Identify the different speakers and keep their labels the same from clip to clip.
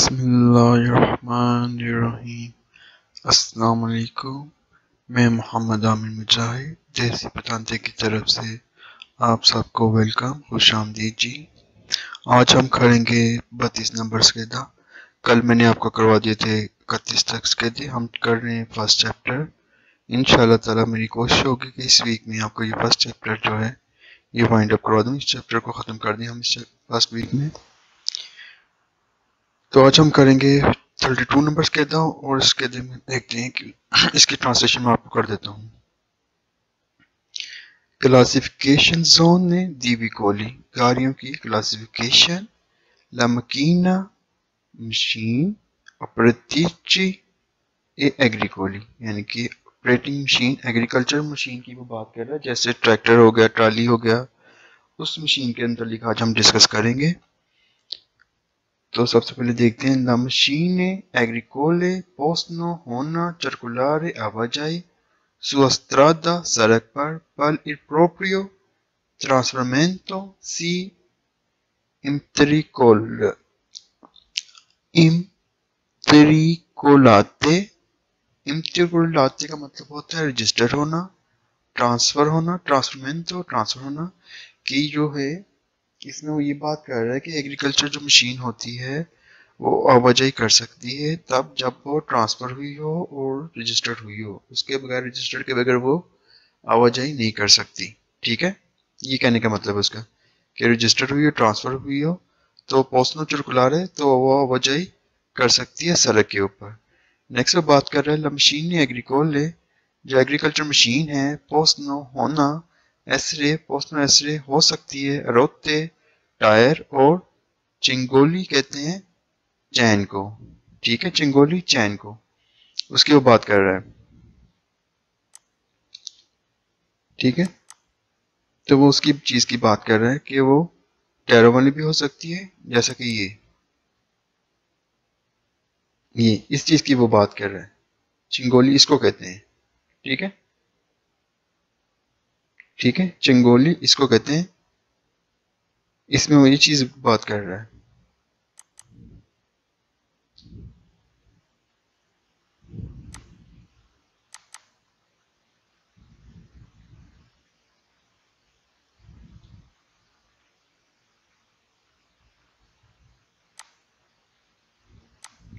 Speaker 1: बिस्मिल्लाहिर्रहमानिर्रहीम। अस्सलाम वालेकुम। मैं मोहम्मद आमिर मुजाहिद देसी पतांते की तरफ से आप सबको वेलकम, खुशामदीद जी। आज हम करेंगे 32 नंबर्स के दा। कल मैंने आपको करवा दिए थे 31 तक के थे। हम कर रहे हैं फर्स्ट चैप्टर। इंशाल्लाह ताला मेरी कोशिश होगी कि इस वीक में आपको ये फर्स्ट चैप्टर जो है ये वाइंड अप करवा दूँ। इस चैप्टर को ख़त्म कर दें हम इस फर्स्ट वीक में। तो आज हम करेंगे 32 नंबर्स कहता हूँ और इसके में देखते हैं कि इसकी ट्रांसलेशन मैं आपको कर देता हूँ। क्लासिफिकेशन जोन ने दीविकोली गाड़ियों की क्लासिफिकेशन, ला मकीना मशीन, ऑपरेटिची एग्रीकोली यानी कि ऑपरेटिंग मशीन एग्रीकल्चर मशीन की वो बात कर रहा है, जैसे ट्रैक्टर हो गया, ट्राली हो गया, उस मशीन के अंदर लिखा आज हम डिस्कस करेंगे। तो सबसे पहले देखते हैं la machine agricole possono होना circolare आवाजाही su strada सड़क पर il proprio trasferimento si immatricolate। immatricolate का मतलब होता है रजिस्टर होना, ट्रांसफर होना, ट्रांसफरमेंटो ट्रांसफर होना की जो है। इसमें वो ये बात कर रहा है कि एग्रीकल्चर जो मशीन होती है वो आवाजाही कर सकती है तब जब वो ट्रांसफर हुई हो और रजिस्टर्ड हुई हो। उसके बगैर, रजिस्टर्ड के बगैर वो आवाजाही नहीं कर सकती। ठीक है, ये कहने का मतलब है उसका कि रजिस्टर्ड हुई हो, ट्रांसफर हुई हो तो पोस्टनो चुरकुलार है तो वो आवाजाही कर सकती है सड़क के ऊपर। नेक्स्ट वो बात कर रहा है मशीन एग्रीकोल है, जो एग्रीकल्चर मशीन है पोस्टनो होना एसरे, पोस्टनो एसरे हो सकती है, रोते टायर और चिंगोली कहते हैं चैन को। ठीक है, चिंगोली चैन को, उसकी वो बात कर रहा है। ठीक है, तो वो उसकी चीज की बात कर रहा है कि वो टायरों वाली भी हो सकती है, जैसा कि ये इस चीज की वो बात कर रहा है। चिंगोली इसको कहते हैं। ठीक है, ठीक है, चिंगोली इसको कहते हैं। इसमें वो ये चीज बात कर रहा है।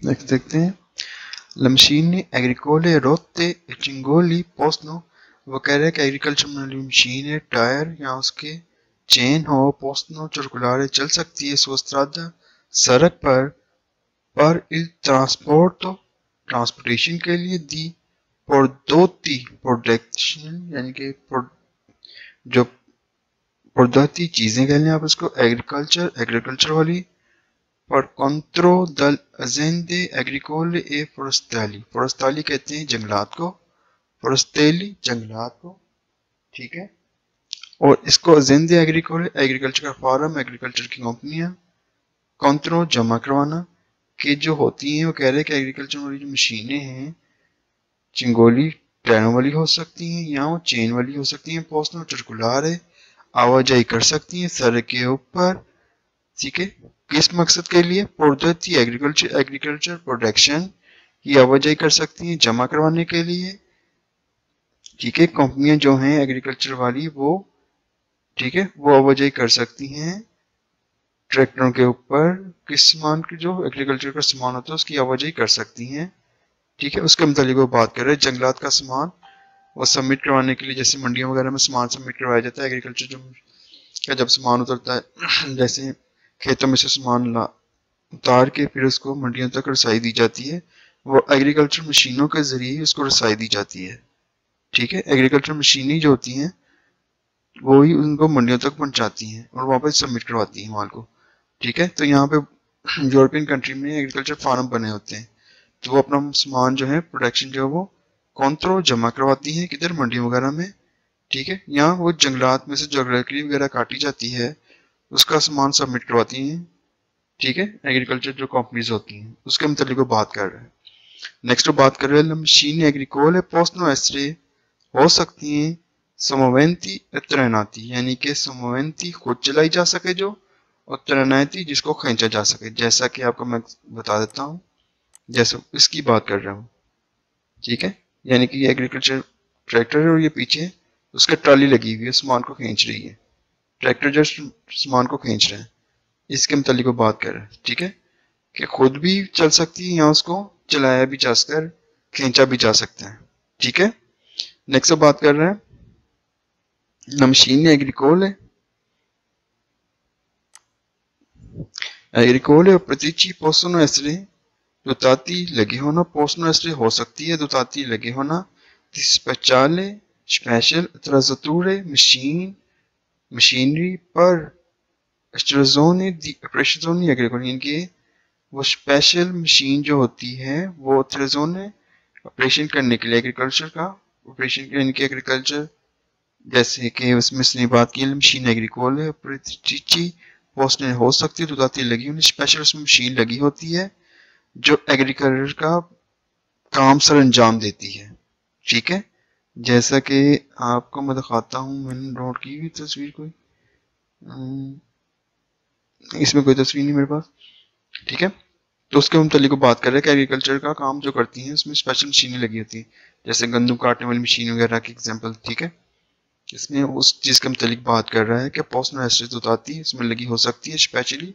Speaker 1: नेक्स्ट देखते हैं मशीन एग्रीकोले रोते चिंगोली पोस्नो। वो कह रहे हैं कि एग्रीकल्चर मशीन है, टायर या उसके चेन हो, पोस्नो चुरकुलारे चल सकती है, सोस्त्रादा सड़क पर इल ट्रांसपोर्ट ट्रांसपोर्टेशन के लिए, दी प्रौद्योगिकी प्रोडक्शन यानी कि जो प्रौद्योगिकी चीजें कह लें आप उसको, एग्रीकल्चर वाली पर contro dal aziende agricole e forestali। forestali कहते हैं जंगलात को, forestali जंगलात को। ठीक है, और इसको aziende agricole एग्रीकल्चर का फार्म, एग्रीकल्चर की कंपनियां, contro जमा करवाना कि जो होती हैं। वो कह रहे हैं कि एग्रीकल्चर वाली जो मशीनें हैं चिंगोली ट्रेनों वाली हो सकती हैं या वो चेन वाली हो सकती हैं, पोस्टनो चुरकुलार है आवाजाही कर सकती हैं सड़क के ऊपर। ठीक है, किस मकसद के लिए? प्रौद्योगिकी एग्रीकल्चर प्रोडक्शन की आवाजाही कर सकती हैं जमा करवाने के लिए। ठीक है, कंपनियां जो हैं एग्रीकल्चर वाली वो, ठीक है, वो आवाजाही कर सकती हैं ट्रैक्टरों के ऊपर। किस सामान की, जो एग्रीकल्चर का सामान होता है उसकी आवाजाही कर सकती हैं। ठीक है, उसके मुतालिक वो बात कर रहे हैं। जंगलात का सामान वो सबमिट करवाने के लिए, जैसे मंडियों वगैरह में सामान सबमिट करवाया जाता है एग्रीकल्चर जो का जब सामान उतरता है जैसे खेतों में से सामान उतार के फिर उसको मंडियों तक रसाई दी जाती है, वो एग्रीकल्चर मशीनों के जरिए उसको रसाई दी जाती है। ठीक है, एग्रीकल्चर मशीनें जो होती हैं वो ही उनको मंडियों तक पहुंचाती हैं और वहां पर सबमिट करवाती हैं माल को। ठीक है, तो यहाँ पे यूरोपियन कंट्री में एग्रीकल्चर फार्म बने होते हैं तो वो अपना सामान जो है प्रोडक्शन जो है वो कौंतरो जमा करवाती हैं किधर, मंडियों वगैरह में। ठीक है, यहाँ वो जंगलात में से जो लकड़ी वगैरह काटी जाती है उसका सामान सबमिट करवाती हैं। ठीक है, एग्रीकल्चर जो कंपनीज होती हैं उसके मतलब को बात कर रहे हैं। नेक्स्ट वो बात कर रहे हैं मशीन एग्रीकोल पोस्टनो एस्ट्रे हो सकती हैं समवेंती तैनाती यानी कि समवेंती खुद चलाई जा सके जो, और त्रनायती जिसको खींचा जा सके। जैसा कि आपको मैं बता देता हूँ, जैसे इसकी बात कर रहा हूँ, ठीक है। यानी कि ये एग्रीकल्चर ट्रैक्टर है और ये पीछे उसके ट्राली लगी हुई है, सामान को खींच रही है। ट्रैक्टर जस्ट सामान को खींच रहा है, इसके मुतालिक वो बात कर रहा है, ठीक है। कि खुद भी चल सकती है या उसको चलाया भी जा सकता है, खींचा भी जा सकता है, ठीक है। नेक्स्ट बात कर रहे हैं, la machine agricole agricole o pratrici possono essere dotati possono essere हो सकती है dotati लगे होना di special attrezzature machinery per estrazione di operazioni agricole, इनके वो स्पेशल मशीन जो होती है वो ट्रेजोने ऑपरेशन करने के लिए एग्रीकल्चर का ऑपरेशन के लिए, इनके एग्रीकल्चर जैसे कि उसमें इसने बात की मशीन एग्रीकोल है पोस्ट हो सकती है तो दाती लगी उन्हें स्पेशल उसमें मशीन लगी होती है जो एग्रीकल्चर का काम सर अंजाम देती है, ठीक है। जैसा कि आपको मैं दिखाता हूँ, मैंने नोट की हुई तस्वीर कोई, इसमें कोई तस्वीर नहीं मेरे पास, ठीक है। तो उसके मुतालिक बात कर रहे हैं कि एग्रीकल्चर का काम जो करती हैं उसमें स्पेशल मशीनें लगी होती हैं, जैसे गंदम काटने वाली मशीन वगैरह की एग्जांपल, ठीक है। इसमें उस चीज़ के मुतालिक बात कर रहा है कि पोस्टल एस्ट्रेस उतारती है, इसमें लगी हो सकती है स्पेशली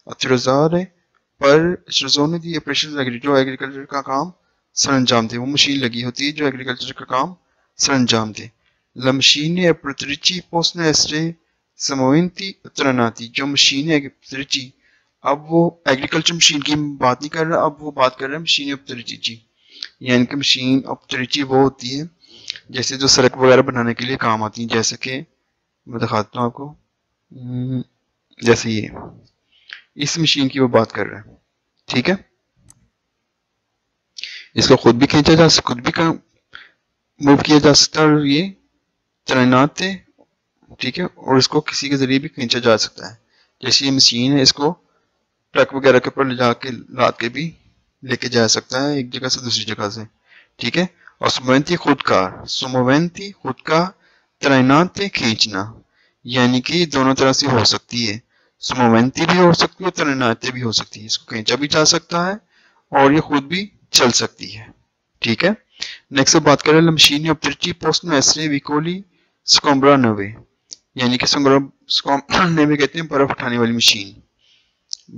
Speaker 1: अतरजार है पर ने दी ऑपरेशन जो एग्रीकल्चर का काम सर अंजाम दे, वो मशीन लगी होती है जो एग्रीकल्चर का काम सर अंजाम दे। La machine operatrici possono essere smovienti alternati, जो मशीन है operatrici, अब वो एग्रीकल्चर मशीन की बात नहीं कर रहा, अब वो बात कर रहा है मशीन operatrici, यानी कि मशीन operatrici वो होती है जैसे जो सड़क वगैरह बनाने के लिए काम आती है। जैसे कि मैं दिखाता हूँ आपको, जैसे ये इस मशीन की वो बात कर रहा है, ठीक है। इसको खुद भी खींचा जा सकता, खुद भी मूव किया जा सकता है और ये तैनात है, ठीक है। और इसको किसी के जरिए भी खींचा जा सकता है। जैसे ये मशीन है, इसको ट्रक वगैरह के ऊपर ले जाके लाद के भी लेके जा सकता है एक जगह से दूसरी जगह से, ठीक है। और सुमवंती खुद का तैनात खींचना, यानी कि दोनों तरह से हो सकती है, सुमवंती भी हो सकती है और तैनात भी हो सकती है। इसको खींचा भी जा सकता है और ये खुद भी चल सकती है, ठीक है। नेक्स्ट बात करें मशीन ऑब्जेक्टिव पोस्ट में ऐसे विकोली स्कॉम्ब्रा नवे, यानी कि स्कॉम्ब्रा नवे कहते हैं बर्फ उठाने वाली मशीन,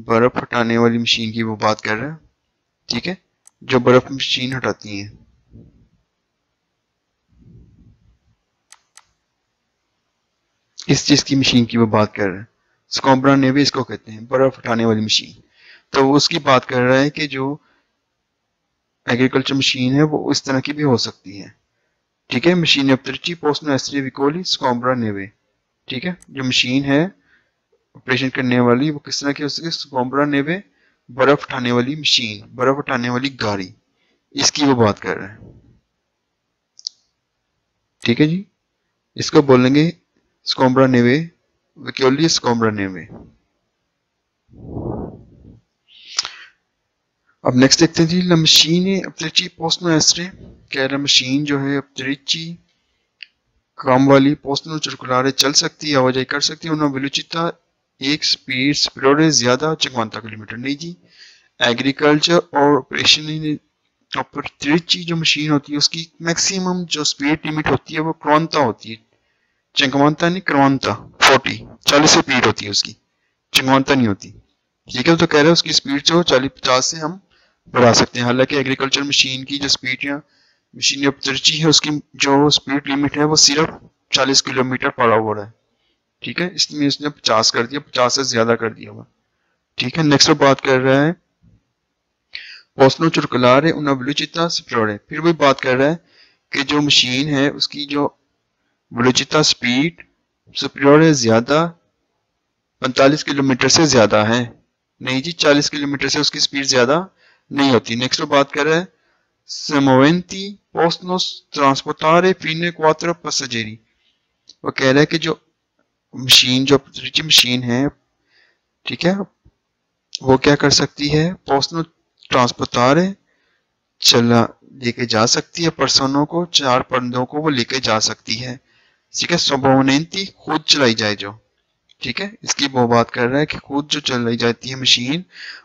Speaker 1: बर्फ हटाने वाली मशीन की वो बात कर रहे हैं, ठीक है, जो बर्फ मशीन हटाती है। इस चीज की मशीन की वो बात कर रहे हैं, स्कॉम्ब्रा नेवे इसको कहते हैं बर्फ हटाने वाली मशीन। तो वो उसकी बात कर रहा है कि जो एग्रीकल्चर मशीन है वो इस तरह की भी हो सकती है, ठीक है। मशीन ऑब्जेक्टिव पोस्ट में ऐसे विकोली स्कॉम्ब्रा नेवे, ठीक है। जो मशीन है ऑपरेशन करने वाली वो किस तरह की हो सकती है, स्कॉम्ब्रा नेवे बर्फ उठाने वाली मशीन, बर्फ उठाने वाली गाड़ी, इसकी वो बात कर रहे हैं, ठीक है जी। इसको बोलेंगे स्कॉम्ब्रा नेवे, विकोली स्कॉम्ब्रा नेवे। अब नेक्स्ट देखते हैं जी, la machine अपतरिची possono essere, कह रहा मशीन जो है अपतरिची काम वाली पोस्टनो circolare चल सकती है, आवाजाही कर सकती है, उन्हें वेलोचिता एक स्पीड superiore ज्यादा 50 किलोमीटर। नहीं जी, एग्रीकल्चर और ऑपरेशन अपतरिची जो मशीन होती है उसकी मैक्सिमम जो स्पीड लिमिट होती है वो क्वांता होती है, 50 नहीं क्वांता 40 स्पीड होती है उसकी, 50 नहीं होती, ठीक है। तो कह रहे हैं उसकी स्पीड जो 40-50 से हम बढ़ा सकते हैं। हालांकि एग्रीकल्चर मशीन की जो स्पीड या मशीन अपतरिची है उसकी जो स्पीड लिमिट है वो सिर्फ 40 किलोमीटर पर आवर है, ठीक है। इसमें इसने 50 कर दिया, 50 से ज्यादा कर दिया हुआ, ठीक है। नेक्स्ट बात कर रहा है पोस्टनो चुरकुलार है उन वेलोचिता superiore, फिर वही बात कर रहा है कि जो मशीन है उसकी जो वेलोचिता स्पीड superiore ज्यादा 45 किलोमीटर से ज्यादा है। नहीं जी, 40 किलोमीटर से उसकी स्पीड ज्यादा नहीं होती। नेक्स्ट बात कर रहे हैं semoventi possono trasportare fino a 4 passeggeri, वो कह रहा है कि जो मशीन जो मशीन है, ठीक है, वो क्या कर सकती है, पोस्टनो ट्रांसपोर्टारे चला लेके जा सकती है, पर्सनों को 4 बंदों को वो लेके जा सकती है, ठीक है। सोमोवेंती खुद चलाई जाए जो, ठीक है, इसकी वो बात कर रहा है कि खुद जो चलाई जाती है मशीन,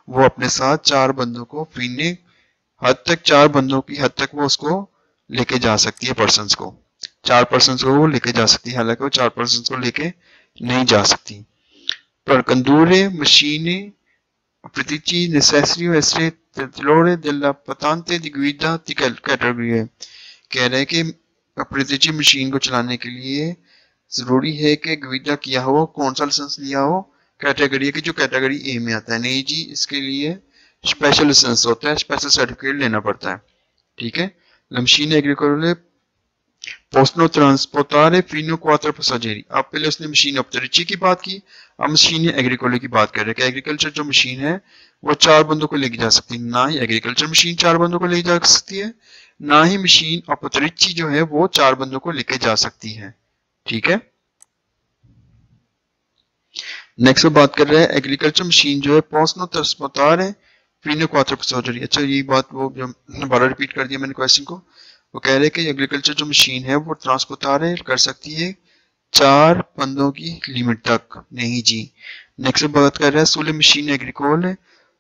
Speaker 1: वो अपने साथ 4 बंदों को पीने हद तक, 4 बंदों की हद तक वो उसको लेके जा सकती है, पर्सन्स को, 4 पर्सन्स को वो लेके जा सकती है, हालांकि वो 4 पर्सन्स को लेके नहीं जा सकती। Per condurre macchine appetizi necessario essere titolare della patente di guida di categoria। कह रहे हैं कि appetizi मशीन को चलाने के लिए जरूरी है कि गुइदा किया हो, कौन सा लाइसेंस लिया हो, कैटेगरी की जो कैटेगरी ए में आता है। नहीं जी, इसके लिए स्पेशल लाइसेंस होता है, स्पेशल सर्टिफिकेट लेना पड़ता है। ठीक है, la machine agricole possono trasportare fino a 4 passeggeri। अब पहले उसने मशीन अपतरिची की बात की, अब मशीन एग्रीकोले की बात कर रहे हैं कि एग्रीकल्चर जो मशीन है वो 4 बंदों को लेके जा सकती है। ना ही एग्रीकल्चर मशीन 4 बंदों को लेके जा सकती है, ना ही मशीन अपतरिची जो है वो 4 बंदों को लेके जा सकती है। ठीक है, नेक्स्ट बात कर रहे हैं एग्रीकल्चर मशीन जो है possono trasportare fino a 4 passeggeri। अच्छा, ये बात वो जो दोबारा रिपीट कर दिया मैंने क्वेश्चन को। वो कह रहे हैं कि एग्रीकल्चर जो मशीन है वो ट्रांसपोर्टारे कर सकती है 4 बंदों की लिमिट तक। नहीं जी। नेक्स्ट बात कर रहा है sulle machine agricole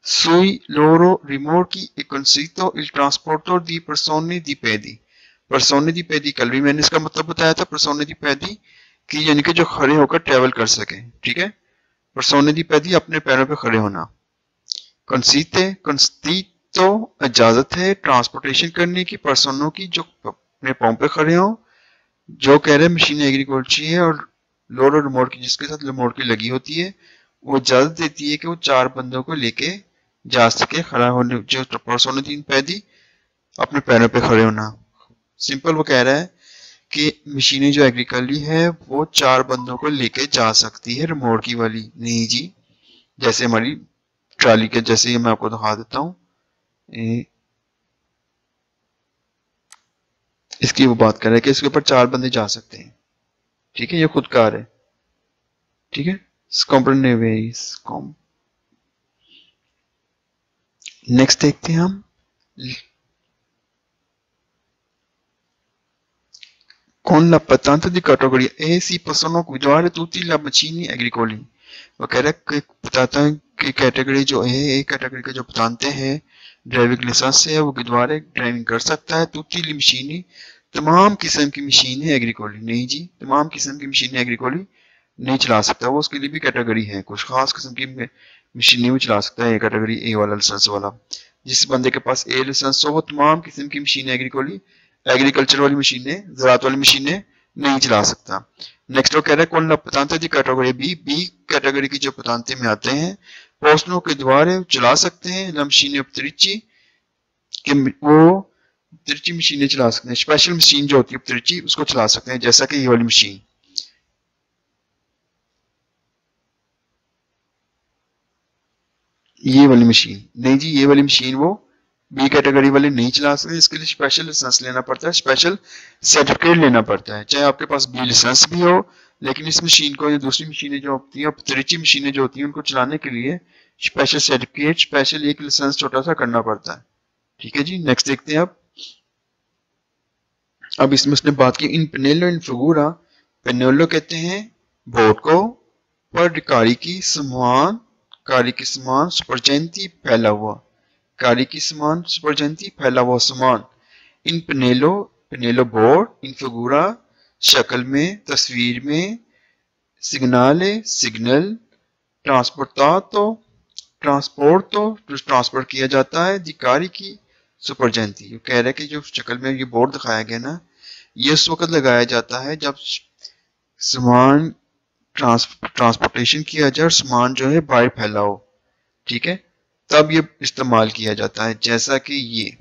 Speaker 1: sui loro rimorchi e consito il trasporto di persone di piedi। persone di piedi कल भी मैंने इसका मतलब बताया था, persone di piedi कि यानी कि जो खड़े होकर ट्रेवल कर सके। ठीक है, persone di piedi अपने पैरों पे खड़े होना। consito इजाजत है ट्रांसपोर्टेशन करने की पर्सनों की जो अपने पाँव पे खड़े हों। जो कह रहे हैं मशीन एग्रीकल्चर है और लोअर रिमोट की जिसके साथ रिमोट की लगी होती है, वो इजाजत देती है कि वो 4 बंदों को लेके जा सके, खड़ा होने जो पर्सों 3 पैदी अपने पैरों पे खड़े होना। सिंपल वो कह रहा है कि मशीनें जो एग्रीकल्चर है वो 4 बंदों को लेके जा सकती है, रिमोट की वाली नहीं जी। जैसे हमारी ट्राली के जैसे मैं आपको दिखा देता हूँ, इसकी वो बात कर रहे हैं कि इसके ऊपर 4 बंदे जा सकते हैं। ठीक है, ये खुद कार है। ठीक है, नेक्स्ट देखते हैं हम con la patente di categoria E si possono guidare tutti la macchine agricoli। वो कह रहा है कि बताता है कि कैटेगरी जो है, ए कैटेगरी के जो बताते हैं ड्राइविंग लाइसेंस है वो गिद्वारे ड्राइविंग कर सकता है। तुती ली मशीनी तमाम किस्म की मशीन है एग्रीकोली। नहीं जी, तमाम किस्म की मशीन एग्रीकोली नहीं चला सकता, वो उसके लिए भी कैटेगरी है, कुछ खास किस्म की मशीनें भी चला सकता है कैटेगरी ए वाला लाइसेंस वाला। जिस बंदे के पास ए लाइसेंस हो वो तमाम किस्म की मशीन एग्रीकोली, एग्रीकल्चर वाली मशीनें, ज़राअत वाली मशीनें नहीं चला सकता। नेक्स्ट वो कह रहा है कौन पतांते दी कैटेगरी बी। बी कैटेगरी की जो पतांते में आते हैं पोस्टों के द्वारा चला सकते हैं ला मशीनें अपतरिची कि वो अपतरिची मशीनें चला सकते हैं। स्पेशल मशीन जो होती है अपतरिची उसको चला सकते हैं, जैसा कि ये वाली मशीन, ये वाली मशीन। नहीं जी, ये वाली मशीन वो बी कैटेगरी वाले नहीं चला सकते, इसके लिए स्पेशल लाइसेंस लेना पड़ता है, स्पेशल सर्टिफिकेट लेना पड़ता है। चाहे आपके पास बी लाइसेंस भी हो, लेकिन इस मशीन को या दूसरी मशीनें जो होती हैं, तिरछी मशीनें जो होती हैं, उनको चलाने के लिए स्पेशल सर्टिफिकेट, स्पेशल एक लाइसेंस छोटा सा करना पड़ता है। ठीक है जी, नेक्स्ट देखते हैं। अब इसमें उसने बात की इन पेनेलो इन फिगूरा। पेनेलो कहते हैं बोट को, पर कारी की समान सुपरजेंती फैला हुआ, कारी की समान सुपरजेंती फैला हुआ समान। इन पेनेलो बोर्ड, इन फिगूरा शक्ल में, तस्वीर में, सिग्नाले सिग्नल, ट्रांसपोर्ट जो ट्रांसपोर्ट किया जाता है, कारी की सुपरजेंती। कह रहे हैं कि जो शक्ल में ये बोर्ड दिखाया गया ना, ये उस वक्त लगाया जाता है जब सामान ट्रांसपोर्टेशन किया जाए और सामान जो है बाहर फैला हो। ठीक है, तब ये इस्तेमाल किया जाता है। जैसा कि ये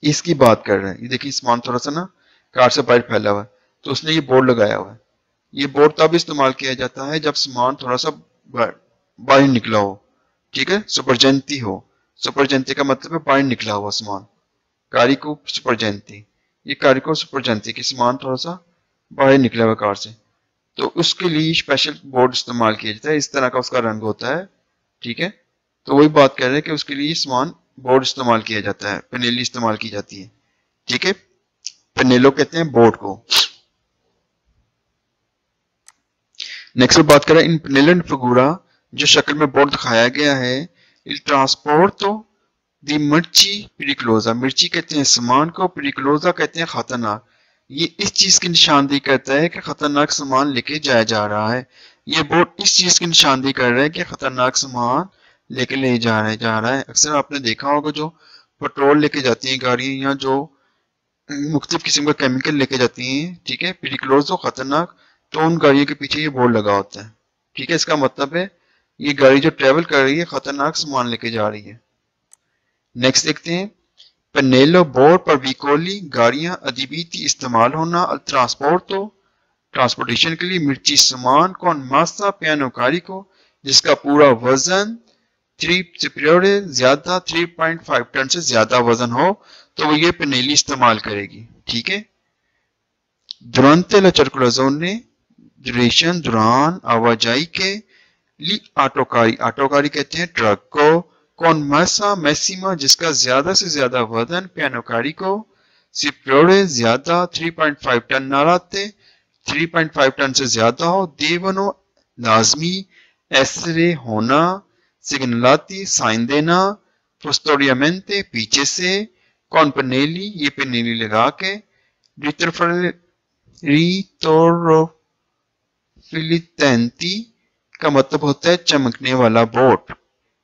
Speaker 1: इसकी बात कर रहे हैं, ये देखिए सामान थोड़ा सा ना कार से बाहर फैला हुआ है, तो उसने ये बोर्ड लगाया हुआ है। ये बोर्ड तब इस्तेमाल किया जाता है जब सामान थोड़ा सा बाहर निकला हो। ठीक है, सुपरजेंती हो, सुपरजेंती का मतलब है बाहर निकला हुआ सामान, कारी को सुपरजेंती, ये कारी को सुपरजेंती की सामान थोड़ा सा बाहर निकला हुआ कार से, तो उसके लिए स्पेशल बोर्ड इस्तेमाल किया जाता है, इस तरह का उसका रंग होता है। ठीक है, तो वही बात कर रहे हैं कि उसके लिए सामान बोर्ड इस्तेमाल किया जाता है, पेनेली इस्तेमाल की जाती है। ठीक है, पेनेलो कहते हैं बोर्ड को। नेक्स्ट बात करें इन पेनेलो इन फिगूरा, जो शक्ल में बोर्ड दिखाया गया है, इल ट्रांसपोर्टो दी मिर्ची पेरिक्लोजा, मिर्ची कहते हैं सामान को, पेरिक्लोजा कहते हैं खतरनाक। ये इस चीज की निशानदेही करता है कि खतरनाक सामान लेके जाया जा रहा है। ये बोर्ड इस चीज की निशानदेही कर रहा है कि खतरनाक सामान लेके ले जा रहा है। अक्सर आपने देखा होगा जो पेट्रोल लेके जाती हैं गाड़ियां या जो मुख्तलिफ किस्म का केमिकल लेके जाती हैं, ठीक है, पेरिक्लोजो खतरनाक, तो उन गाड़ियों के पीछे ये बोर्ड लगा होता है। ठीक है, इसका मतलब है ये गाड़ी जो ट्रेवल कर रही है खतरनाक सामान लेके जा रही है। नेक्स्ट देखते हैं पेनेलो बोर्ड पर विकोली गाड़ियां अदबीती इस्तेमाल होना, ट्रांसपोर्ट तो ट्रांसपोर्टेशन के लिए, मिर्ची सामान कौन मासा पियानोकारी को जिसका पूरा वजन 3 सुपीरियर ज्यादा 3.5 टन से ज्यादा वजन हो तो वो ये पेनेली इस्तेमाल करेगी। ठीक है, दुरंते ला सर्कुलाज़ोने ड्यूरेशन दौरान आवाजाही के ली आटोकारी, आटोकारी कहते हैं ट्रक को, कौन मैसा मैक्सिमा जिसका ज्यादा से ज्यादा वजन, पियानोकारी को सुपीरियर ज्यादा 3.5 टन ना लाते 3.5 टन से ज्यादा हो, देवनो लाजमी ऐसरे होना, सिग्नलाती साइन देना, पोस्टोरियमेंटे पीछे से, कौन पेनेली ये पेनेली लगा के, रिटोरोफिलिटेंटी का मतलब होता है चमकने वाला बोर्ड,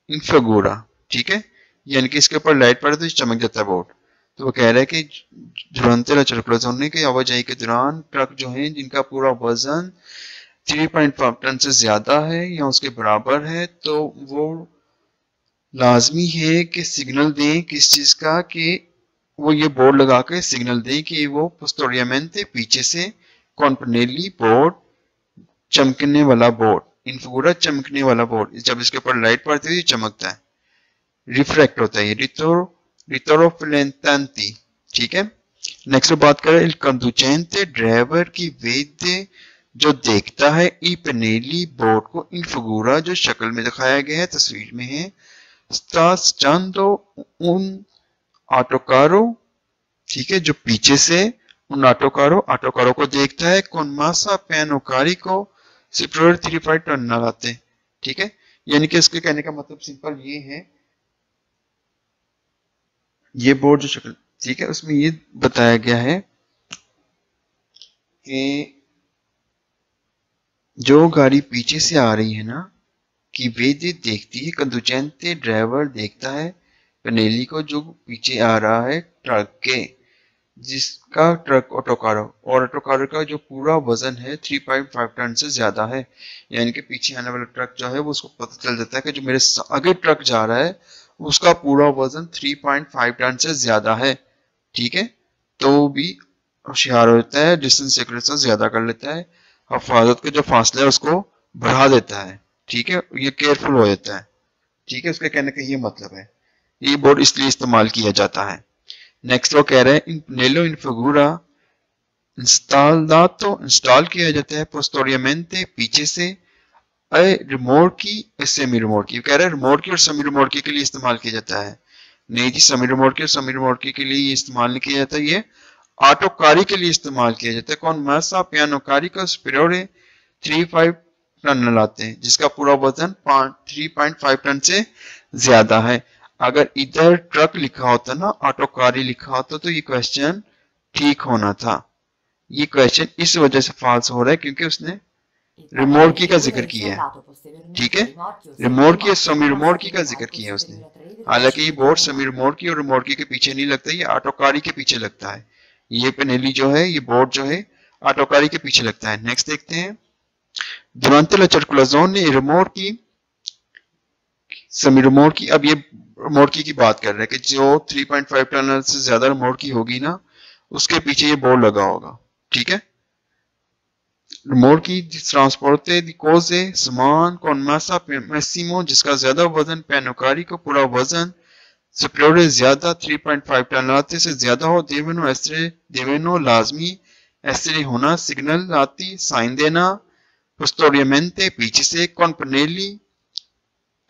Speaker 1: इनफिगूरा। ठीक है, यानी कि इसके ऊपर लाइट पड़े तो चमक जाता है बोर्ड। तो वो कह रहा है कि दुरंते ला सर्कुलाज़ोने की आवाजाही के दौरान ट्रक जो हैं जिनका पूरा वजन 3.5 टन से ज्यादा है या उसके बराबर है तो वो लाजमी है कि सिग्नल दें किस चीज का, कि वो ये बोर्ड लगा के सिग्नल दें कि वो पोस्टोरियमेंटे पीछे से, कौन पेनेली बोर्ड चमकने वाला बोर्ड, इनफिगूरा चमकने वाला बोर्ड, जब इसके ऊपर लाइट पड़ती है ये चमकता है, रिफ्रैक्ट होता है, रिटोरोफिलेंटेंटी। ठीक है, नेक्स्ट बात करें इल कंडुचेंटे ड्राइवर की वेद जो देखता है ई पेनेली बोर्ड को, इनफिगूरा जो शक्ल में दिखाया गया है तस्वीर में है, स्टास चांदो उन ऑटोकारो, ठीक है, जो पीछे से उन ऑटोकारो को देखता है, कौन मासा पियानोकारी को सुपीरियर 3.5 टन ना लाते। ठीक है, यानी कि इसके कहने का मतलब सिंपल ये है, ये बोर्ड जो शक्ल, ठीक है, उसमें ये बताया गया है कि जो गाड़ी पीछे से आ रही है ना कि वेदी देखती है, कंदुचेंते ड्राइवर देखता है पेनेली को जो पीछे आ रहा है ट्रक के, जिसका ट्रक ऑटोकारो और ऑटोकारो का जो पूरा वजन है 3.5 टन से ज्यादा है। यानी कि पीछे आने वाला ट्रक जो है वो उसको पता चल जाता है कि जो मेरे आगे ट्रक जा रहा है उसका पूरा वजन 3.5 टन से ज्यादा है। ठीक है, तो भी होशियार होता है, डिस्टेंस एक्यूरेसी ज्यादा कर लेता है, हिफाजत के जो फासले है उसको बढ़ा देता है। ठीक है, ये केयरफुल हो जाता है। ठीक है, उसके कहने का ये मतलब है, ये बोर्ड इसलिए इस्तेमाल किया जाता है। नेक्स्ट वो कह रहे हैं इन पेनेलो इनफिगूरा इंस्टॉल किया जाता है पोस्टोरियमेंटे पीछे से, रिमोट की सेमी रिमोट की, कह रहे हैं रिमोट की और सेमी रिमोट की के लिए इस्तेमाल किया जाता है। नहीं जी, सेमी रिमोट की और सेमी रिमोट की के लिए ये इस्तेमाल नहीं किया जाता, ये ऑटोकारी के लिए इस्तेमाल किया जाता है। कौन मैसा पियानोकारी का सुपीरियर 3.5 टन लाते हैं जिसका पूरा वजन 3.5 टन से ज्यादा है। अगर इधर ट्रक लिखा होता ना, ऑटोकारी लिखा होता तो ये क्वेश्चन ठीक होना था। ये क्वेश्चन इस वजह से फॉल्स हो रहा है क्योंकि उसने रिमोट की का जिक्र किया है। ठीक है, रिमोट की सेमी रिमोट की का जिक्र किया है उसने, हालांकि ये बोर्ड सेमी रिमोट की और रिमोट की के पीछे नहीं लगता, ये ऑटोकारी के पीछे लगता है। ये पेनेली जो है, ये बोर्ड जो है ऑटोकारी के पीछे लगता है। नेक्स्ट देखते हैं दुरंते ला सर्कुलाज़ोने ने रिमोट की सेमी रिमोट की, अब ये रिमोट की बात कर रहे हैं कि जो 3.5 टन से ज्यादा रिमोट की होगी ना उसके पीछे ये बोर्ड लगा होगा। ठीक है, रिमोट की ट्रांसपोर्टे दी कोजे सामान कौन मासा मैक्सिमो जिसका ज्यादा वजन, पियानोकारी को पूरा वजन, सुपीरियर ज्यादा 3.5 टन लाते से ज्यादा हो, देवेनो ऐसरे देवेनो लाजमी ऐसरे होना, सिग्नल लाती साइन देना, पोस्टोरियमेंटे पीछे से, कौन पेनेली,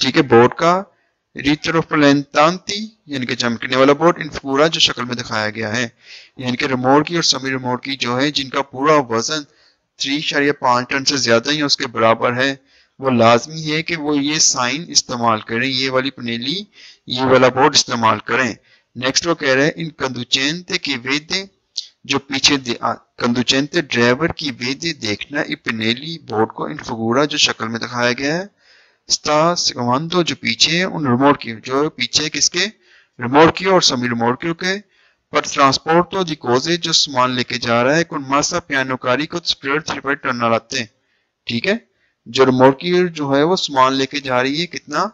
Speaker 1: ठीक है, बोर्ड का, रिट्रोफिलेंटेंटी यानी कि चमकने वाला बोर्ड, इनफिगूरा जो शक्ल में दिखाया गया है, यानी कि रिमोट की और सेमी रिमोट की जो है जिनका पूरा वजन 3.5 टन से ज्यादा या उसके बराबर है, वो लाजमी है कि वो ये साइन इस्तेमाल करें, ये वाली पनेली, ये वाला बोर्ड इस्तेमाल करें। नेक्स्ट वो कह रहे हैं इन कंदुचेंते की वेदे जो पीछे कंदुचेंते ड्राइवर की वेदे देखना इ पनेली बोर्ड को इन फगूरा जो शक्ल में दिखाया गया है, स्टा सिकवांदो जो पीछे है उन रिमोट की, जो पीछे किसके, रिमोट की और समी रिमोट के पर ट्रांसपोर्ट तो दी कोजे जो सामान लेके जा रहा है कौन मासा पियानोकारी को स्प्रेड 3 टन लाते हैं। ठीक है, जो रिमोट की जो है वो सामान लेके जा रही है कितना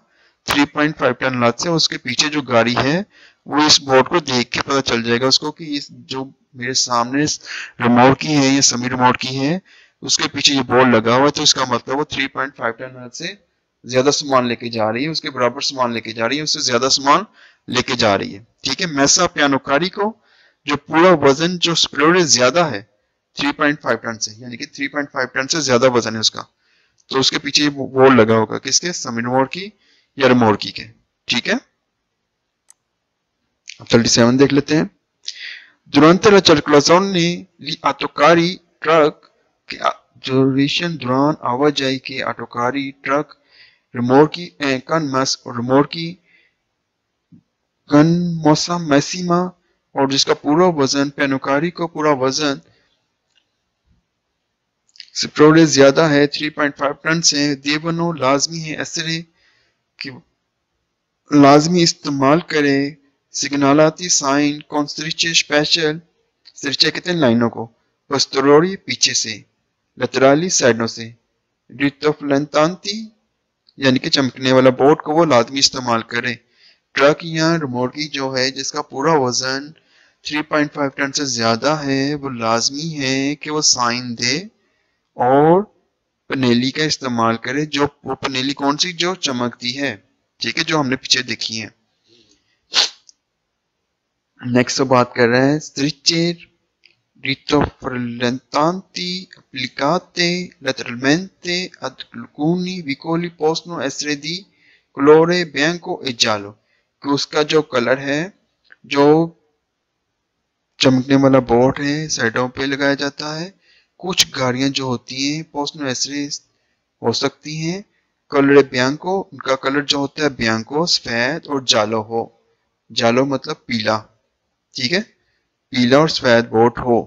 Speaker 1: 3.5 टन लाते हैं, उसके पीछे जो गाड़ी है वो इस बोर्ड को देख के पता चल जाएगा उसको कि इस जो मेरे सामने रिमोट की है या समी रिमोट की है उसके पीछे ये बोर्ड लगा हुआ है, तो इसका मतलब वो 3.5 टन से ज्यादा सामान लेके जा रही है, उसके बराबर सामान लेके जा रही है, उससे ज्यादा सामान लेके जा रही है। ठीक है, मैसा पियानोकारी को जो पूरा वजन जो स्प्लोरे ज्यादा है 3.5 टन से, यानी कि 3.5 टन से ज्यादा वजन है उसका, तो उसके पीछे बोर्ड लगा होगा किसके, समी रिमोट की या रिमोट की के। ठीक है, 37 देख लेते हैं। Durante la circolazione gli autocarri truck के duration दौरान आवाजाही के ऑटोकारी ट्रक रिमोर्की कन मस और रिमोर्की कन मोसा मैसीमा और जिसका पूरा वजन पेनोकारी को पूरा वजन स्प्रोले ज्यादा है 3.5 टन से देवनो लाजमी है असरे कि लाजमी इस्तेमाल करे सिग्नलाती साइन कॉन्स्ट्रिचे स्पेशल सिरचे कितने लाइनों को पस्तरोरी पीछे से लतराली साइडों से रिटोफ्लेंतांती यानी कि चमकने वाला बोर्ड को वो लाजमी इस्तेमाल करे। ट्रक या रिमोट की जो है जिसका पूरा वजन 3.5 टन से ज्यादा है वो लाजमी है कि वो साइन दे और पनेली का इस्तेमाल करे, जो वो पनेली कौन सी जो चमकती है। ठीक है, जो हमने पीछे देखी है। नेक्स्ट बात कर रहे हैं स्ट्रिचर ritornanti applicate lateralmente ad alcuni vicoli possono essere di colore bianco e giallo, कि उसका जो कलर है जो चमकने वाला बोर्ड है साइडों पे लगाया जाता है। कुछ गाड़ियां जो होती हैं पोस्नो एसरे हो सकती हैं कलर बियांको, उनका कलर जो होता है बियांको सफेद और जालो हो, जालो मतलब पीला। ठीक है, पीला और सफेद बोर्ड हो।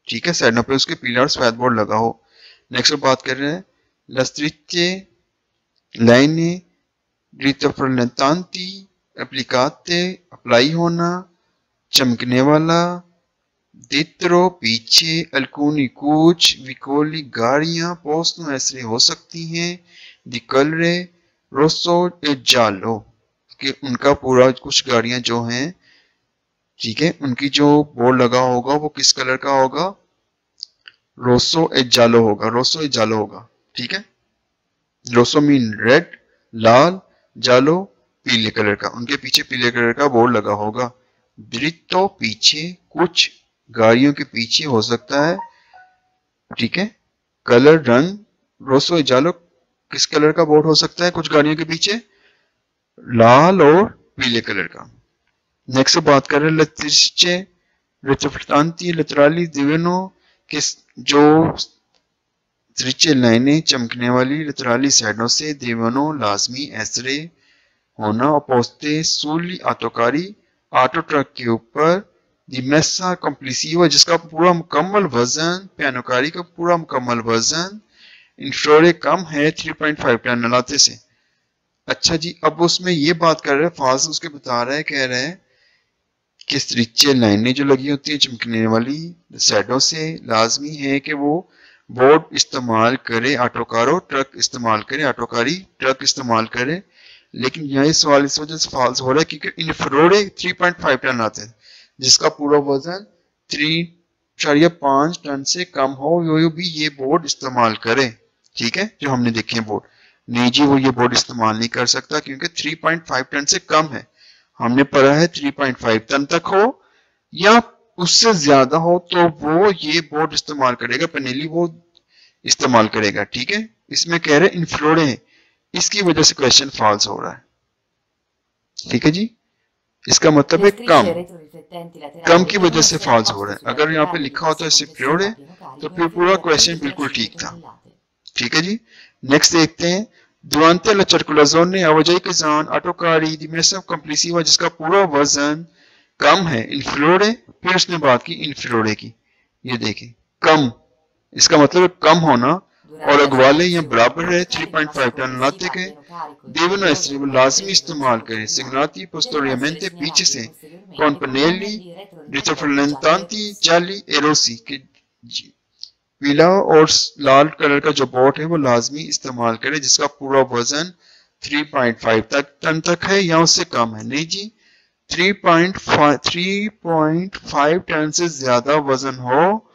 Speaker 1: ठीक है, साइडों पे उसके पीला और सफेद बोर्ड लगा हो। नेक्स्ट बात कर रहे हैं लस्ट्रिचे लाइने रिटोफ्लेंतांती एप्लीकाते अप्लाई होना, चमकने वाला दित्रो पीछे अल्कुनी कुछ विकोली गाड़ियां पोस्नो ऐसे हो सकती हैं दिकलरे रोसो ए जालो, कि उनका पूरा कुछ गाड़ियां जो हैं ठीक है उनकी जो बोर्ड लगा होगा वो किस कलर का होगा, रोसो ए जालो होगा, रोसो ए जालो होगा। ठीक है, रोसो मीन रेड, लाल, जालो पीले कलर का, उनके पीछे पीले कलर का बोर्ड लगा होगा। दृत्तो पीछे कुछ गाड़ियों के पीछे हो सकता है। ठीक है, कलर रंग रोसो ए जालो किस कलर का बोर्ड हो सकता है कुछ गाड़ियों के पीछे, लाल और पीले कलर का। नेक्स्ट बात कर रहे हैं लत्रिचे रिटोफ्लेंतांती लेटराली दिवेनो के जो त्रिचे लाइनें चमकने वाली लेटराली साइडों से देवनो लाजमी ऐसरे होना और पोस्ते सूली आतोकारी ऑटो ट्रक के ऊपर दिमेसा कम्प्लीसिवा जिसका पूरा मुकम्मल वजन पियानोकारी का पूरा मुकम्मल वजन इंफ्लोरे कम है 3.5 टन लाते से। अच्छा जी, अब उसमें ये बात कर रहे हैं फाज उसके बता रहे हैं, कह रहे हैं कि स्ट्रिचे लाइनें जो लगी होती है चमकने वाली साइडों से लाजमी है कि वो बोर्ड इस्तेमाल करे, ऑटोकारो ट्रक इस्तेमाल करे, ऑटोकारी ट्रक इस्तेमाल करे। लेकिन यही सवाल इस वजह से फॉल्स हो रहा है क्योंकि इंफ्रारेड 3.5 टन आते हैं जिसका पूरा वजन 3.5 टन से कम हो यो भी ये बोर्ड इस्तेमाल करे। ठीक है, जो हमने देखे हैं बोर्ड, नहीं जी वो ये बोर्ड इस्तेमाल नहीं कर सकता क्योंकि 3.5 टन से कम है। हमने पढ़ा है 3.5 टन तक हो या उससे ज्यादा हो तो वो ये बोर्ड इस्तेमाल करेगा, पनेली वो इस्तेमाल करेगा। ठीक है, इसमें कह रहे इंफ्लोरे है, इसकी वजह से क्वेश्चन फॉल्स हो रहा है। ठीक है जी, इसका मतलब है कम, कम की वजह से फॉल्स हो रहा है। अगर यहाँ पे लिखा होता है सिप्योरे तो फिर पूरा क्वेश्चन बिल्कुल ठीक था। ठीक है जी, नेक्स्ट देखते हैं। Durante la circolazione आवाजाही के दौरान ऑटोकारी di massa complessiva जिसका पूरा वजन कम है inferiore, फिर उसने बात की inferiore की। ये देखें कम, इसका मतलब है कम होना, और अगवाले या बराबर है 3.5 टन लाते के devono essere वो लाजमी इस्तेमाल करें signati posteriormente पीछे से con pannelli retroflantanti gialli e rossi के पीला और लाल कलर का जो बोर्ड है वो लाजमी इस्तेमाल करें जिसका पूरा वजन 3.5 टन तक है या उससे कम है। नहीं जी, 3.5 टन से ज्यादा वजन हो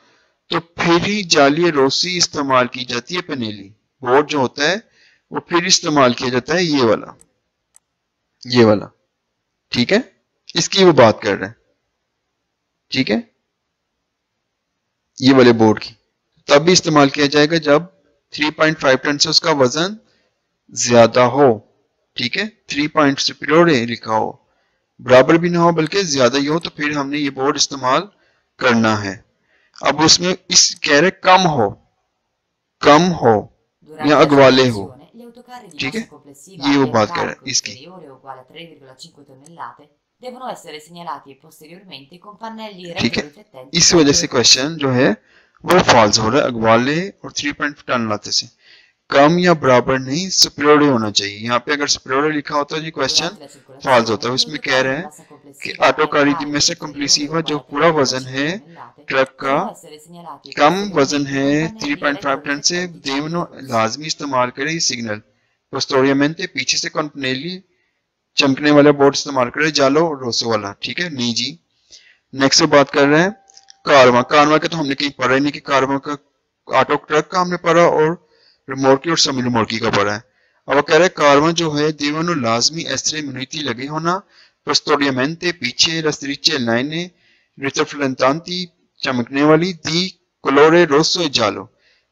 Speaker 1: तो फिर ही जाली रोसी इस्तेमाल की जाती है। पनेली बोर्ड जो होता है वो फिर इस्तेमाल किया जाता है, ये वाला, ये वाला। ठीक है, इसकी वो बात कर रहे हैं। ठीक है, ये वाले बोर्ड की तब भी इस्तेमाल किया जाएगा जब 3.5 टन से उसका वजन ज्यादा हो। ठीक है, 3 सुपीरियर लिखा हो, बराबर भी ना हो बल्कि ज्यादा ही हो, तो फिर हमने ये बोर्ड इस्तेमाल करना है। अब उसमें इस कह रहे कम हो या अगवाले हो। ठीक है, ये वो बात कर रहे हैं इसकी। ठीक है, इस वजह से क्वेश्चन जो है वो फॉल्स हो रहा है अगवाले और 3 टन लाते से। कम या बराबर नहीं, सुपीरियर होना चाहिए। यहाँ पे अगर सुपीरियर लिखा होता है जी क्वेश्चन फॉल्स होता है। इसमें कह रहे हैं कि ऑटोकारी di massa complessiva जो पूरा वजन है ट्रक का कम वजन है 3.5 टन से देवनो लाजमी इस्तेमाल करे ये सिग्नल पोस्टोरियमेंटे पीछे से कॉन्पनेली चमकने वाला बोर्ड इस्तेमाल करे जालो रोसो वाला। ठीक है, नहीं जी। नेक्स्ट बात कर रहे हैं कारवा। कारवा का तो हमने कहीं पढ़ा ही नहीं कि कारवा का ऑटो ट्रक का हमने पढ़ा और रिमोर्की और सेमी रिमोर्की का पढ़ा है। अब वो कह रहे हैं कारवा जो है देवनो लाजमी एस्ट्रे मिनुती लगे होना पोस्टोरियमेंटे पीछे रस्त्रीचे लाइने रिटोफ्लेंतांती चमकने वाली दी कलोरे रोसो जालो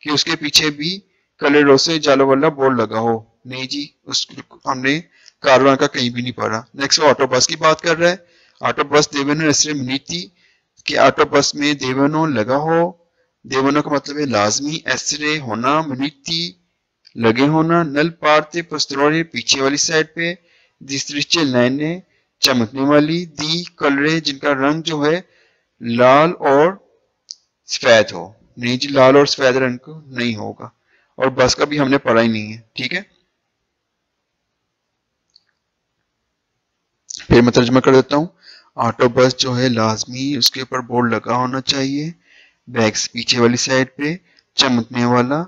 Speaker 1: कि उसके पीछे भी कलर रोसो जालो वाला बोर्ड लगा हो। नहीं जी, उस हमने कारवा का कहीं भी नहीं पढ़ा। नेक्स्ट ऑटो बस की बात कर रहा है। ऑटो बस देवनो एस्ट्रे मिनुती कि ऑटो बस में देवनो लगा हो। देवनो का मतलब है लाजमी एस्रे होना, मिनुती लगे होना, नल पारते पोस्टरोरे पीछे वाली साइड पे, दिस्त्रिचे लाइने चमकने वाली, दी कलरे जिनका रंग जो है लाल और सफेद हो। नहीं जी, लाल और सफेद रंग नहीं होगा, और बस का भी हमने पढ़ा ही नहीं है। ठीक है, फिर मैं तर्जुमा कर देता हूँ। ऑटो बस जो है लाजमी उसके ऊपर बोर्ड लगा होना चाहिए, बैग्स पीछे वाली साइड पे चमकने वाला।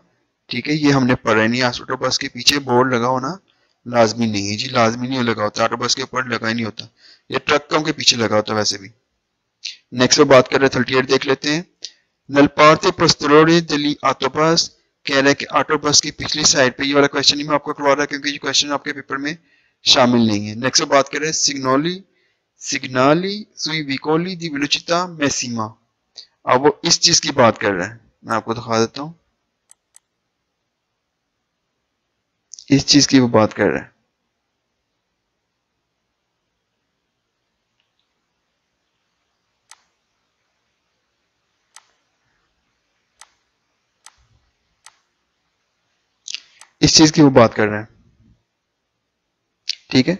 Speaker 1: ठीक है, ये हमने पढ़ा नहीं। ऑटो बस के पीछे बोर्ड लगा होना लाजमी नहीं है जी, लाजमी नहीं लगा होता, ऑटो बस के ऊपर लगा ही नहीं होता, ये ट्रक के पीछे लगा होता वैसे भी। नेक्स्ट बात कर रहे 38 देख लेते हैं। नलपार्ते पोस्टरोरे दली ऑटो बस कह रहा है कि ऑटो बस की पिछली साइड पे, ये वाला क्वेश्चन ही मैं आपको करवा रहा क्योंकि ये क्वेश्चन आपके पेपर में शामिल नहीं है। नेक्स्ट बात कर रहे हैं सिग्नाली सुई विकोली दी वेलोसिटा मैक्सिमा। अब वो इस चीज की बात कर रहा है, मैं आपको दिखा देता हूं। इस चीज की वो बात कर रहा है। इस चीज की वो बात कर रहे हैं। ठीक है,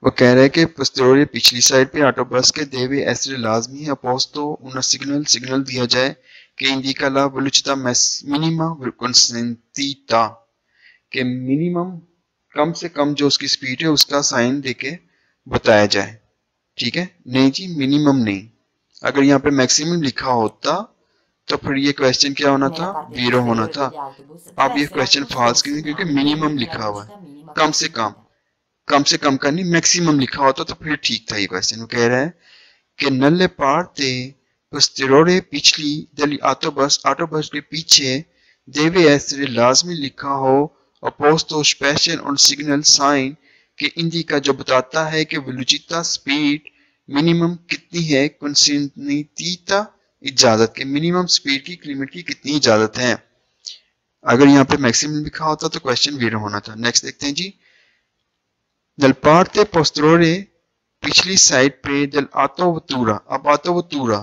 Speaker 1: वो कह रहे हैं कि पोस्टेरियर पिछली साइड पे ऑटो बस के देवे ऐसे लाजमी है अपोस्तो उन्हें सिग्नल दिया जाए कि इंडिका ला वेलोसिटा मिनिमा कंसेंटीटा के मिनिमम कम से कम जो उसकी स्पीड है उसका साइन देके बताया जाए। ठीक है, नहीं जी, मिनिमम नहीं। अगर यहाँ पे मैक्सिमम लिखा होता तो फिर ये क्वेश्चन क्या होना था, 0 होना था। अब ये क्वेश्चन फॉल्स क्यों, क्योंकि मिनिमम लिखा हुआ है, कम से कम का नहीं, मैक्सिमम लिखा होता तो फिर ठीक था ये क्वेश्चन। वो कह रहा है कि नल्ले पार्टे पोस्टेरियोरे पिछली दली ऑटो बस के पीछे देवे ऐसे लाजमी लिखा हो अपोस्तो स्पेशल और सिग्नल साइन के इंडिका जो बताता है कि वेलोसिटा स्पीड मिनिमम कितनी है, कंसिनिटीता इजाजत के मिनिमम स्पीड की लिमिट की कितनी इजाजत है। अगर यहाँ पे मैक्सिमम लिखा होता तो क्वेश्चन 0 होना था। नेक्स्ट देखते हैं जी। Dal parte posteriore पिछली साइड पे दल आटोवतूरा, अब आटोवतूरा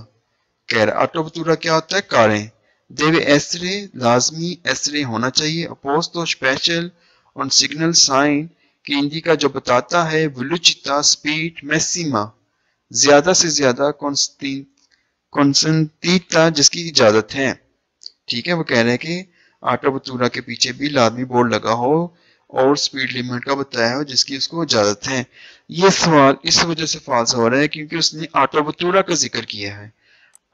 Speaker 1: कह रहा है, आटोवतूरा क्या होता है, कारें। देवे एसरे, लाजमी एसरे होना चाहिए, अपोस्तो स्पेशल ऑन सिग्नल साइन कि इंडिका जो बताता है वेलोसिटी स्पीड मैक्सिमा, ज्यादा से ज्यादा कॉन्स्टेंटिता जिसकी इजाजत है। ठीक है, वो कह रहे हैं कि आटोवतूरा के पीछे भी लाजमी बोर्ड लगा हो और स्पीड लिमिट का बताया हो जिसकी उसको इजाजत है। ये सवाल इस वजह से फाल्स हो रहा है क्योंकि उसने आटोवतूरा का जिक्र किया है।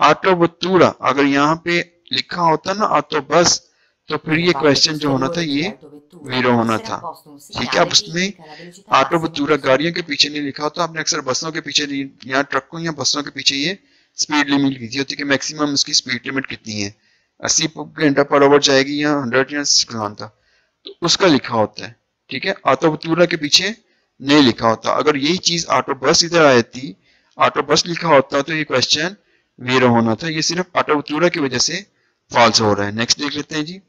Speaker 1: आटोवतूरा अगर यहाँ पे लिखा होता ना ऑटो बस, तो फिर ये क्वेश्चन जो होना था ये जीरो होना था। ठीक है, अब उसमें आटोवतूरा गाड़ियों के पीछे नहीं लिखा होता, आपने अक्सर बसों के पीछे, यहाँ ट्रकों या बसों के पीछे ये स्पीड लिमिट लिखी होती है कि मैक्सिमम इसकी स्पीड लिमिट कितनी है, 80 घंटा पर आवर जाएगी या 100 या 60 था, तो उसका लिखा होता है। ठीक है, आटोवतूरा के पीछे नहीं लिखा होता। अगर यही चीज ऑटो बस इधर आई थी, ऑटो बस लिखा होता तो ये क्वेश्चन जीरो होना था। ये सिर्फ आटोवतूरा की वजह से फॉल्स हो रहा है। नेक्स्ट देख लेते हैं जी।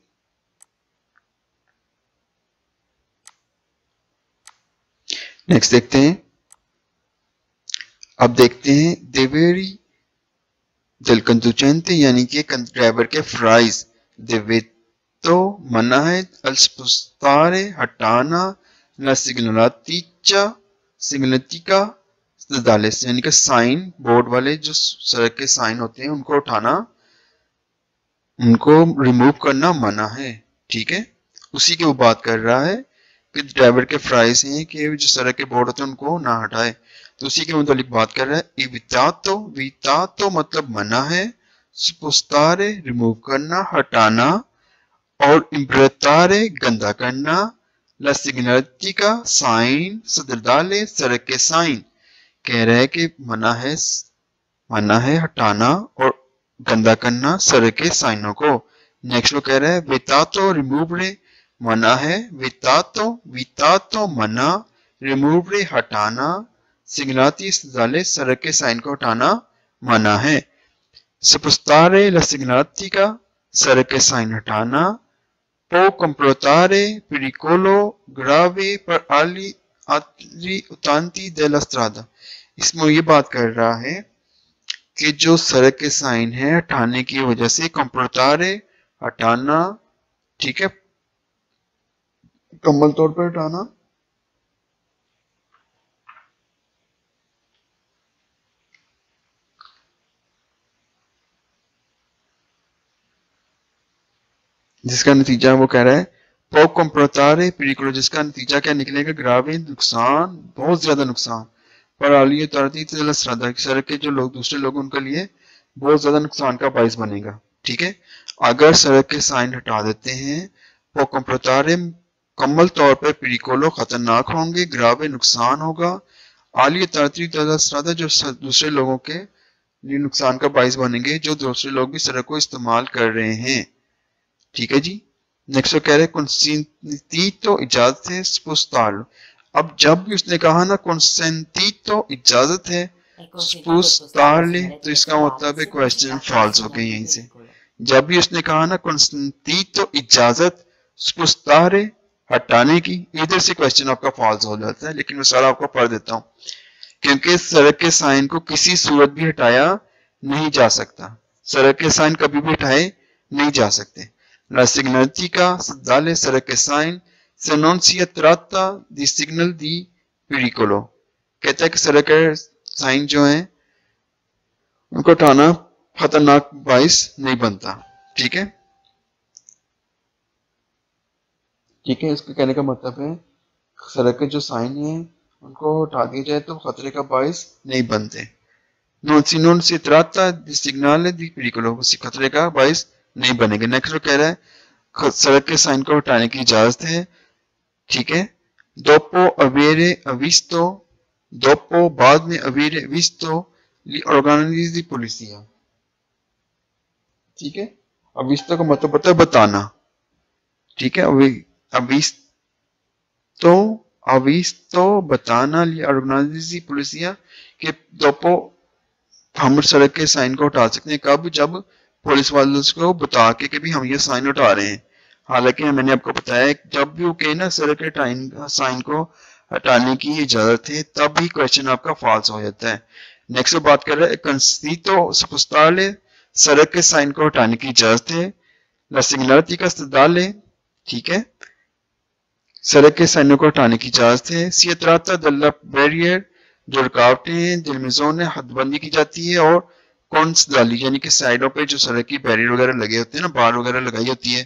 Speaker 1: नेक्स्ट देखते हैं, अब देखते हैं देवेरी del conducente यानी कि ड्राइवर के फ्राइज देवे तो मना है al spostare हटाना la segnaletica stradales यानी कि साइन बोर्ड वाले जो सड़क के साइन होते हैं उनको उठाना, उनको रिमूव करना मना है। ठीक है, उसी की वो बात कर रहा है कि ड्राइवर के फ्राइज हैं कि जो सड़क के बोर्ड होते हैं उनको ना हटाए, तो उसी के मुताबिक बात कर रहा है। वितातो मतलब मना है, स्पोस्तारे रिमूव करना हटाना, और इम्प्रेतारे गंदा करना, ला सिग्नलिका साइन सदरदाले सड़क के साइन, कह रहा है कि मना है हटाना और गंदा करना सड़क के साइनों को। नेक्स्ट वो कह रहा है वितातो रिमूव रे, मना है वितातो मना, रिमूव रे हटाना, सिग्नाती डाले सड़क के साइन को हटाना मना है। स्पोस्तारे ला सिग्नातिका सड़क के साइन हटाना, पो कंप्रोतारे पिरिकोलो ग्रावे पर आली उतांती दे ला स्ट्रादा, इसमें ये बात कर रहा है कि जो सड़क के साइन है हटाने की वजह से कंप्रोतारे हटाना, ठीक है, मुकम्मल तौर पर हटाना, जिसका नतीजा वो कह रहा है पो कंप्रोतारे पिरिकोलो, जिसका नतीजा क्या निकलेगा, ग्रावे नुकसान, बहुत ज्यादा नुकसान, पर आलिया तरती सड़क के जो लोग दूसरे लोग उनके लिए बहुत ज्यादा नुकसान का बाइस बनेगा। ठीक है, अगर सड़क के साइन हटा देते हैं वो कंप्रोतारे मुकम्मल तौर पर पिरिकोलो खतरनाक होंगे, ग्रावे नुकसान होगा, आलिया तरती जो दूसरे लोगों के लिए नुकसान का बाइस बनेंगे जो दूसरे लोग भी सड़क को इस्तेमाल कर रहे हैं। ठीक है जी, नेक्स्ट वो कह रहे हैं तो इजाजत है स्पोस्तालो, अब जब भी उसने कहा ना कंसेंटी तो इजाजत है स्पोस्ताले, तो इसका मतलब है क्वेश्चन फॉल्स हो गया यहीं से। जब भी उसने कहा ना कंसेंटी तो इजाजत स्पोस्तारे हटाने की, इधर से क्वेश्चन आपका फॉल्स हो जाता है। लेकिन मैं सारा आपको पढ़ देता हूँ, क्योंकि सड़क के साइन को किसी सूरत भी हटाया नहीं जा सकता, सड़क के साइन कभी भी हटाए नहीं जा सकते। La segnaletica dale sड़क के साइन से non si tratta di signal di pericolo, कहता है कि सड़क के साइन जो है उनको हटाना खतरनाक बाइस नहीं बनता। ठीक है, ठीक है, इसके कहने का मतलब है सड़क के जो साइन है उनको हटा दिया जाए तो खतरे का बाइस नहीं बनते। non si tratta di segnale di pericolo, उसी खतरे का बाइस नहीं बनेगा। नेक्स्ट कह रहा है सड़क के साइन को हटाने की इजाजत है। ठीक है, दोपो अवेरे अविस्तो, दोपो बाद में अवेरे अविस्तो ली ऑर्गेनाइज पुलिसिया। ठीक है, अविस्तो का मतलब होता है बताना। ठीक है, अविस्तो बताना ली ऑर्गेनाइज पुलिसिया के दोपो हम सड़क के साइन को हटा सकते हैं, कब, जब पुलिस वालों को बता के कि भी हम ये साइन हटा रहे हैं। हालांकि मैंने आपको बताया जब भी वो कहे ना सड़क के साइन को हटाने की इजाजत है, तब भी क्वेश्चन आपका फॉल्स हो जाता है। नेक्स्ट बात कर रहे हैं कंस्टितो सपोस्ताले, सड़क के साइन को हटाने की इजाजत है। ला सिंगुलरिटी का इस्तेदाल है, ठीक है, सड़क के साइनों को हटाने की इजाजत है। सी ट्राता दल्ला बैरियर, जो रुकावटें हैं दिलमिजों ने हदबंदी की जाती है। और कौन दाली यानी कि साइडों पे जो सड़क की बैरियर वगैरह लगे होते हैं ना, बार वगैरह लगाई होती है,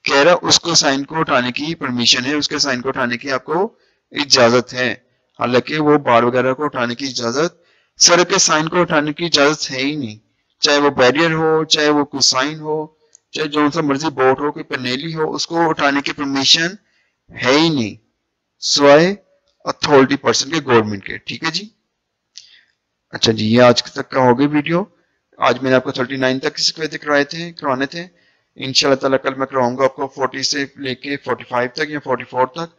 Speaker 1: कह रहा उसको साइन को उठाने की परमिशन है, उसके साइन को उठाने की आपको इजाजत है। हालांकि वो बार वगैरह को उठाने की इजाजत, सड़क के साइन को उठाने की इजाजत है ही नहीं, चाहे वो बैरियर हो, चाहे वो कोई साइन हो, चाहे जो सा मर्जी बोर्ड हो, कोई पैनेली हो, उसको उठाने की परमिशन है ही नहीं, स्वाय अथॉरिटी पर्सन के, गवर्नमेंट के। ठीक है जी। अच्छा जी, ये आज तक का हो गई वीडियो। आज मैंने आपको 39 तक करवाने थे। इंशाल्लाह ताला कल मैं करवाऊंगा आपको 40 से लेके 45 तक या 44 तक।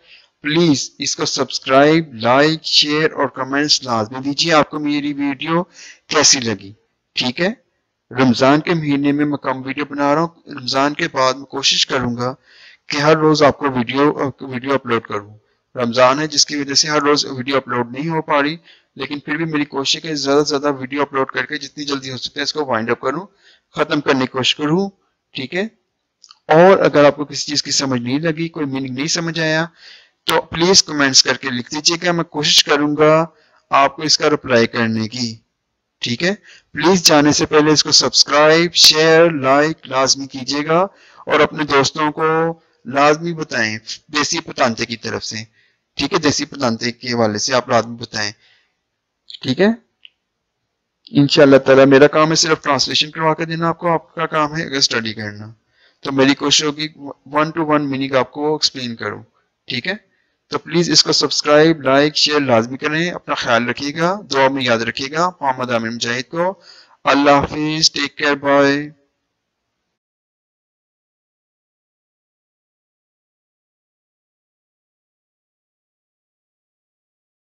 Speaker 1: प्लीज इसको सब्सक्राइब, लाइक, शेयर और कमेंट्स लाजमी दीजिए आपको मेरी वीडियो कैसी लगी। ठीक है, रमजान के महीने में मैं कम वीडियो बना रहा हूँ। रमजान के बाद मैं कोशिश करूंगा कि हर रोज आपको वीडियो अपलोड करूं। रमजान है जिसकी वजह से हर रोज वीडियो अपलोड नहीं हो पा रही, लेकिन फिर भी मेरी कोशिश है कि ज्यादा से ज्यादा वीडियो अपलोड करके जितनी जल्दी हो सकता है इसको वाइंड अप करूं, खत्म करने की कोशिश करूं। ठीक है, और अगर आपको किसी चीज की समझ नहीं लगी, कोई मीनिंग नहीं समझ आया, तो प्लीज कमेंट्स करके लिख दीजिएगा, मैं कोशिश करूंगा आपको इसका रिप्लाई करने की। ठीक है, प्लीज जाने से पहले इसको सब्सक्राइब, शेयर, लाइक लाजमी कीजिएगा और अपने दोस्तों को लाजमी बताएं देसी पतांते की तरफ से। ठीक है, देसी पतांते के हवाले से आप लाजमी बताएं। ठीक है, इंशाल्लाह ताला मेरा काम है सिर्फ ट्रांसलेशन करवा कर देना आपको, आपका काम है अगर स्टडी करना, तो मेरी कोशिश होगी 1 to 1 मीनिंग आपको एक्सप्लेन करूं। ठीक है, तो प्लीज इसको सब्सक्राइब, लाइक, शेयर लाजमी करें। अपना ख्याल रखिएगा, दुआ में याद रखिएगा। मोहम्मद आमिर मुजाहिद को अल्लाह हाफिज, टेक केयर, बाय।